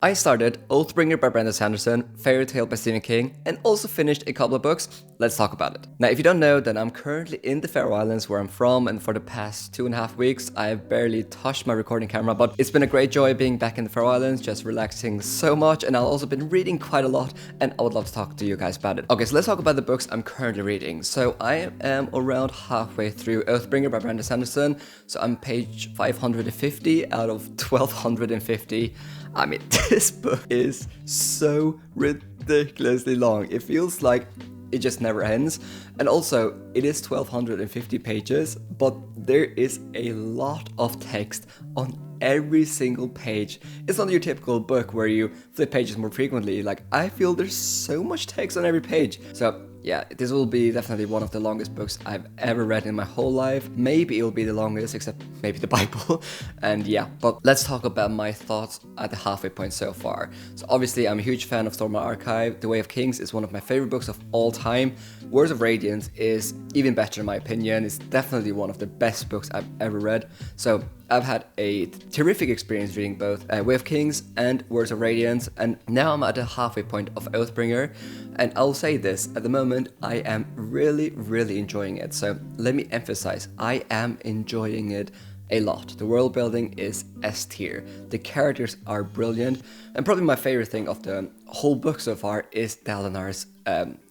I started Oathbringer by Brandon Sanderson, Fairy Tale by Stephen King, and also finished a couple of books. Let's talk about it. Now, if you don't know, then I'm currently in the Faroe Islands where I'm from, and for the past 2.5 weeks, I have barely touched my recording camera, but it's been a great joy being back in the Faroe Islands, just relaxing so much, and I've also been reading quite a lot, and I would love to talk to you guys about it. Okay, so let's talk about the books I'm currently reading. So I am around halfway through Oathbringer by Brandon Sanderson, so I'm page 550 out of 1250. I mean, this book is so ridiculously long. It feels like it just never ends. And also, it is 1250 pages, but there is a lot of text on every single page. It's not your typical book where you flip pages more frequently. Like, I feel there's so much text on every page. So yeah, this will be definitely one of the longest books I've ever read in my whole life. Maybe it'll be the longest, except maybe the Bible. And yeah, but let's talk about my thoughts at the halfway point so far. So obviously, I'm a huge fan of Stormlight Archive. The Way of Kings is one of my favorite books of all time. Words of Radiance is even better in my opinion. It's definitely one of the best books I've ever read. So I've had a terrific experience reading both Way of Kings and Words of Radiance, and now I'm at the halfway point of Oathbringer, and I'll say this, at the moment I am really enjoying it. So let me emphasize, I am enjoying it a lot. The world building is S tier, the characters are brilliant, and probably my favorite thing of the whole book so far is Dalinar's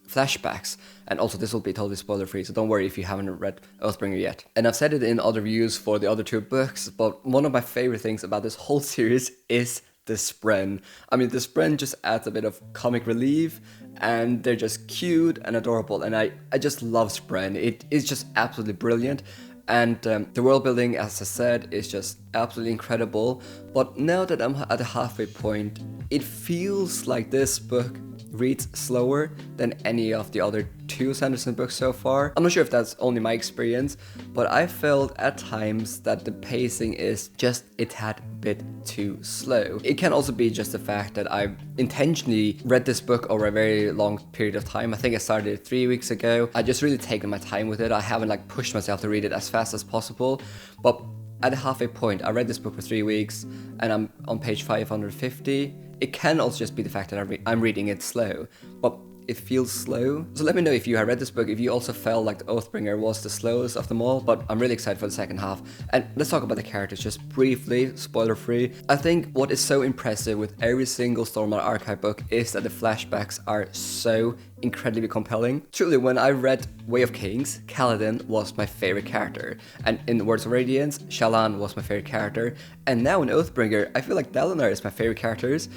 flashbacks. And also, this will be totally spoiler free, so don't worry if you haven't read Oathbringer yet. And I've said it in other reviews for the other two books, but one of my favorite things about this whole series is the Spren. I mean, the Spren just adds a bit of comic relief, and they're just cute and adorable, and I just love Spren. It is just absolutely brilliant. And the world building, as I said, is just absolutely incredible. But now that I'm at the halfway point, it feels like this book reads slower than any of the other two Sanderson books so far. I'm not sure if that's only my experience, but I felt at times that the pacing is just a tad bit too slow. It can also be just the fact that I intentionally read this book over a very long period of time. I think I started it 3 weeks ago. I just really taken my time with it. I haven't pushed myself to read it as fast as possible, but at the halfway point, I read this book for 3 weeks and I'm on page 550. It can also just be the fact that I'm reading it slow, but it feels slow. So let me know if you have read this book, if you also felt like the Oathbringer was the slowest of them all, but I'm really excited for the second half. And let's talk about the characters just briefly, spoiler free. I think what is so impressive with every single Stormlight Archive book is that the flashbacks are so incredibly compelling. Truly, when I read Way of Kings, Kaladin was my favorite character, and in Words of Radiance, Shallan was my favorite character, and now in Oathbringer, I feel like Dalinar is my favorite characters.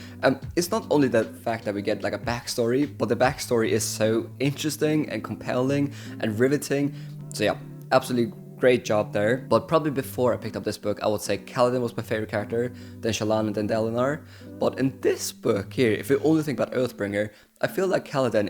It's not only the fact that we get a backstory, but the backstory is so interesting and compelling and riveting. So yeah, absolutely great job there. But probably before I picked up this book, I would say Kaladin was my favorite character, then Shallan, and then Dalinar. But in this book here, if you only think about Oathbringer, I feel like Kaladin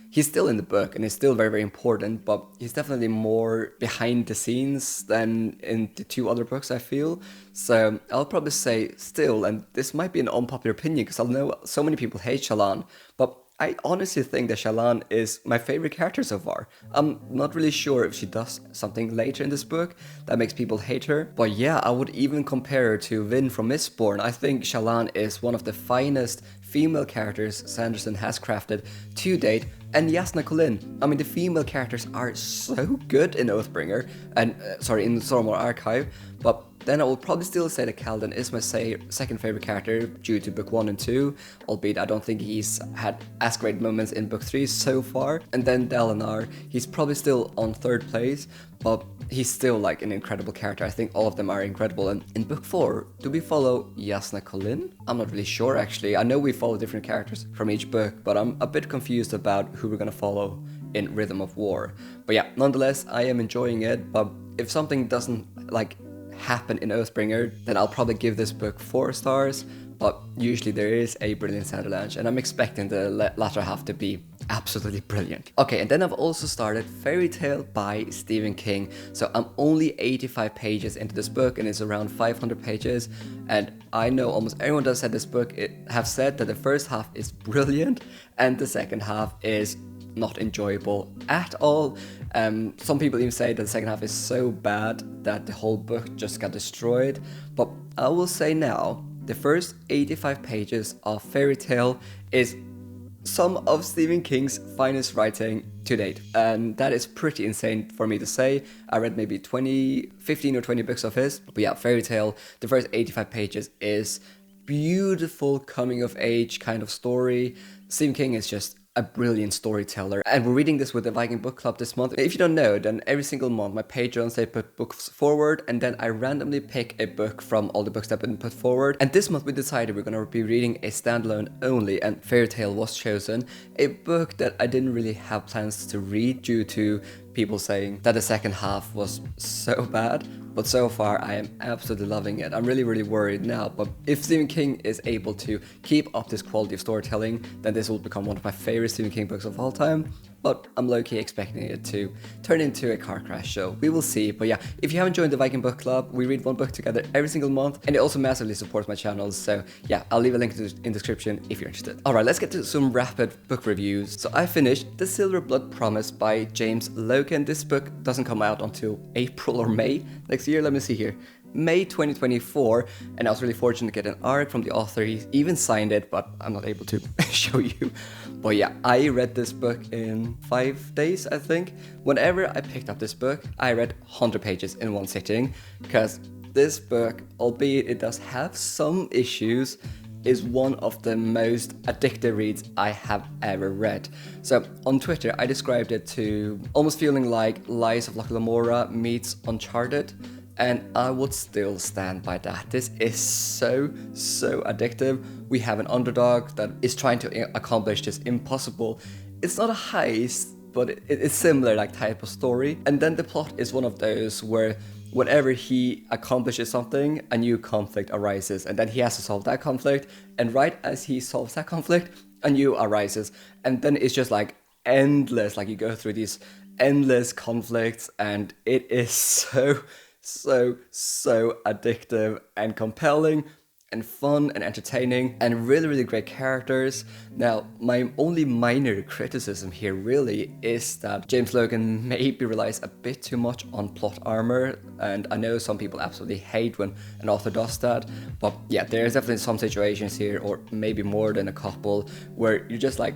he's still in the book and he's still very important, but he's definitely more behind the scenes than in the two other books, I feel. So I'll probably say still, and this might be an unpopular opinion because I know so many people hate Shallan, but I honestly think that Shallan is my favorite character so far. I'm not really sure if she does something later in this book that makes people hate her, but yeah, I would even compare her to Vin from Mistborn. I think Shallan is one of the finest female characters Sanderson has crafted to date, and Jasnah Kholin. I mean, the female characters are so good in Oathbringer, and in Stormlight Archive, but then I will probably still say that Kaladin is my second favorite character due to book 1 and 2, albeit I don't think he's had as great moments in book 3 so far. And then Dalinar, he's probably still on third place, but he's still an incredible character. I think all of them are incredible. And in book 4, do we follow Jasnah Kholin? I'm not really sure actually. I know we follow different characters from each book, but I'm a bit confused about who we're gonna follow in Rhythm of War. But yeah, nonetheless, I am enjoying it, but if something doesn't happen in Oathbringer, then I'll probably give this book 4 stars, but usually there is a brilliant Sanderlange, and I'm expecting the latter half to be absolutely brilliant. Okay, and then I've also started Fairy Tale by Stephen King. So I'm only 85 pages into this book, and it's around 500 pages, and I know almost everyone that said this book have said that the first half is brilliant, and the second half is not enjoyable at all. Some people even say that the second half is so bad that the whole book just got destroyed. But I will say now the first 85 pages of Fairy Tale is some of Stephen King's finest writing to date. And that is pretty insane for me to say. I read maybe 15 or 20 books of his. But yeah, Fairy Tale, the first 85 pages is beautiful coming of age kind of story. Stephen King is just a brilliant storyteller, and we're reading this with the Viking book club this month. If you don't know, then every single month my patrons, they put books forward, and then I randomly pick a book from all the books that have been put forward. And this month we decided we're gonna be reading a standalone only, and Fairy Tale was chosen, a book that I didn't really have plans to read due to people saying that the second half was so bad. But so far, I am absolutely loving it. I'm really, really worried now. But if Stephen King is able to keep up this quality of storytelling, then this will become one of my favorite Stephen King books of all time. But I'm low-key expecting it to turn into a car crash, so we will see. But yeah, if you haven't joined the Viking book club, we read one book together every single month, and it also massively supports my channel. So yeah, I'll leave a link in the description if you're interested. Alright, let's get to some rapid book reviews. So I finished The Silverblood Promise by James Logan. This book doesn't come out until April or May next year. Let me see here. May 2024, and I was really fortunate to get an arc from the author. He even signed it, but I'm not able to show you. But yeah, I read this book in 5 days, I think. Whenever I picked up this book, I read 100 pages in one sitting, because this book, albeit it does have some issues, is one of the most addictive reads I have ever read. So on Twitter, I described it to almost feeling like Lies of Loch meets Uncharted. And I would still stand by that. This is so addictive. We have an underdog that is trying to accomplish this impossible. It's not a heist, but it's similar like type of story. And then the plot is one of those where whenever he accomplishes something, a new conflict arises, and then he has to solve that conflict. And right as he solves that conflict, a new arises. And then it's just like endless, like you go through these endless conflicts, and it is so addictive and compelling and fun and entertaining and really great characters. Now, my only minor criticism here really is that James Logan maybe relies a bit too much on plot armor, and I know some people absolutely hate when an author does that, but yeah, there's definitely some situations here, or maybe more than a couple, where you're just like,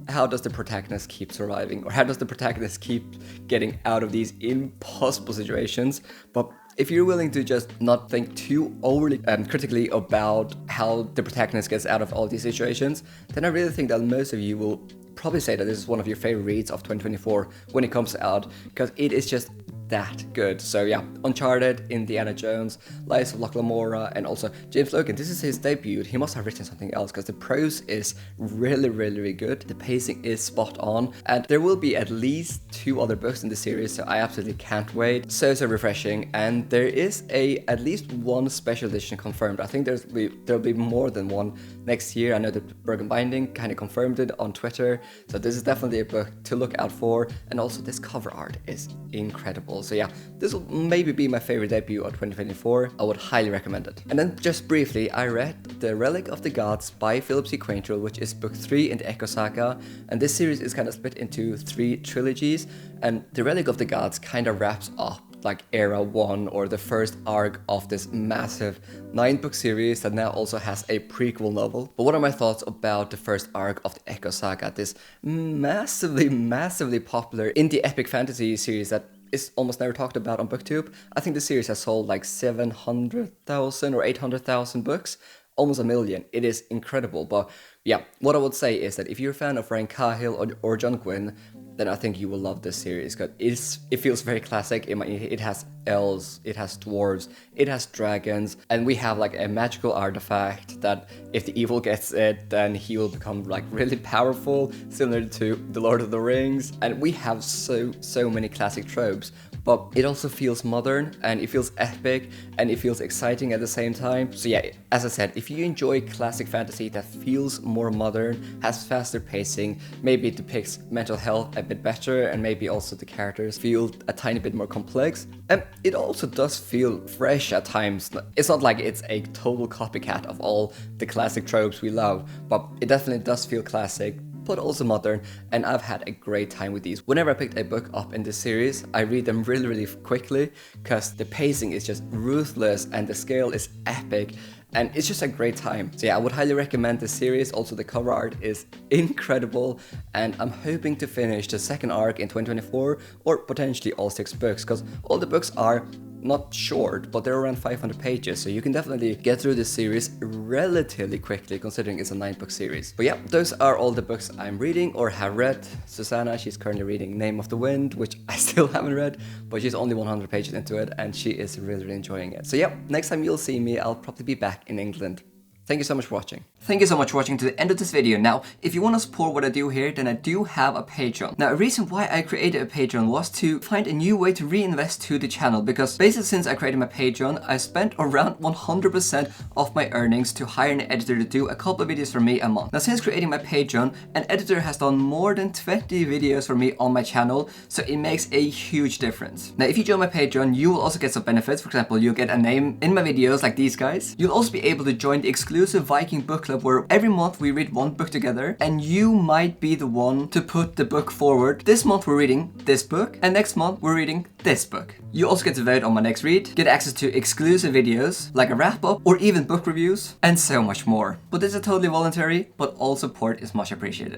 how does the protagonist keep surviving? Or how does the protagonist keep getting out of these impossible situations? But if you're willing to just not think too overly critically about how the protagonist gets out of all these situations, then I really think that most of you will probably say that this is one of your favorite reads of 2024 when it comes out, because it is just that good. So yeah, Uncharted, Indiana Jones, Lies of Loch and also James Logan. This is his debut. He must have written something else, because the prose is really good. The pacing is spot on, and there will be at least 2 other books in the series, so I absolutely can't wait. So refreshing, and there is at least 1 special edition confirmed. I think there'll be more than 1 next year. I know that Bergen Binding kind of confirmed it on Twitter, so this is definitely a book to look out for. And also this cover art is incredible. So yeah, this will maybe be my favorite debut of 2024. I would highly recommend it. And then just briefly, I read The Relic of the Gods by Philip C. Quaintrell, which is book 3 in the Echo Saga. And this series is kind of split into 3 trilogies. And The Relic of the Gods kind of wraps up like era 1, or the first arc of this massive 9-book series that now also has a prequel novel. But what are my thoughts about the first arc of the Echo Saga, this massively popular indie epic fantasy series that is almost never talked about on BookTube? I think the series has sold like 700,000 or 800,000 books, almost 1 million. It is incredible. But yeah, what I would say is that if you're a fan of Ryan Cahill or John Gwynne, then I think you will love this series, because it feels very classic. It has elves, it has dwarves, it has dragons, and we have like a magical artifact that if the evil gets it, then he will become like really powerful, similar to The Lord of the Rings. And we have so many classic tropes, but it also feels modern, and it feels epic, and it feels exciting at the same time. So yeah, as I said, if you enjoy classic fantasy that feels more modern, has faster pacing, maybe it depicts mental health a bit better, and maybe also the characters feel a tiny bit more complex, and it also does feel fresh at times. It's not like it's a total copycat of all the classic tropes we love, but it definitely does feel classic, but also modern, and I've had a great time with these. Whenever I picked a book up in this series, I read them really quickly, because the pacing is just ruthless and the scale is epic, and it's just a great time. So yeah, I would highly recommend this series. Also, the cover art is incredible, and I'm hoping to finish the second arc in 2024, or potentially all 6 books, because all the books are not short, but they're around 500 pages, so you can definitely get through this series relatively quickly, considering it's a 9-book series. But yeah, those are all the books I'm reading or have read. Susanna, she's currently reading Name of the Wind, which I still haven't read, but she's only 100 pages into it, and she is really enjoying it. So yeah, next time you'll see me, I'll probably be back in England. Thank you so much for watching. Thank you so much for watching to the end of this video. Now, if you want to support what I do here, then I do have a Patreon. Now, a reason why I created a Patreon was to find a new way to reinvest to the channel, because basically since I created my Patreon, I spent around 100% of my earnings to hire an editor to do a couple of videos for me a month. Now, since creating my Patreon, an editor has done more than 20 videos for me on my channel, so it makes a huge difference. Now, if you join my Patreon, you will also get some benefits. For example, you'll get a name in my videos like these guys. You'll also be able to join the exclusive Viking book club, where every month we read one book together, and you might be the one to put the book forward. This month we're reading this book, and next month we're reading this book. You also get to vote on my next read, get access to exclusive videos like a wrap-up or even book reviews, and so much more. But this is totally voluntary, but all support is much appreciated.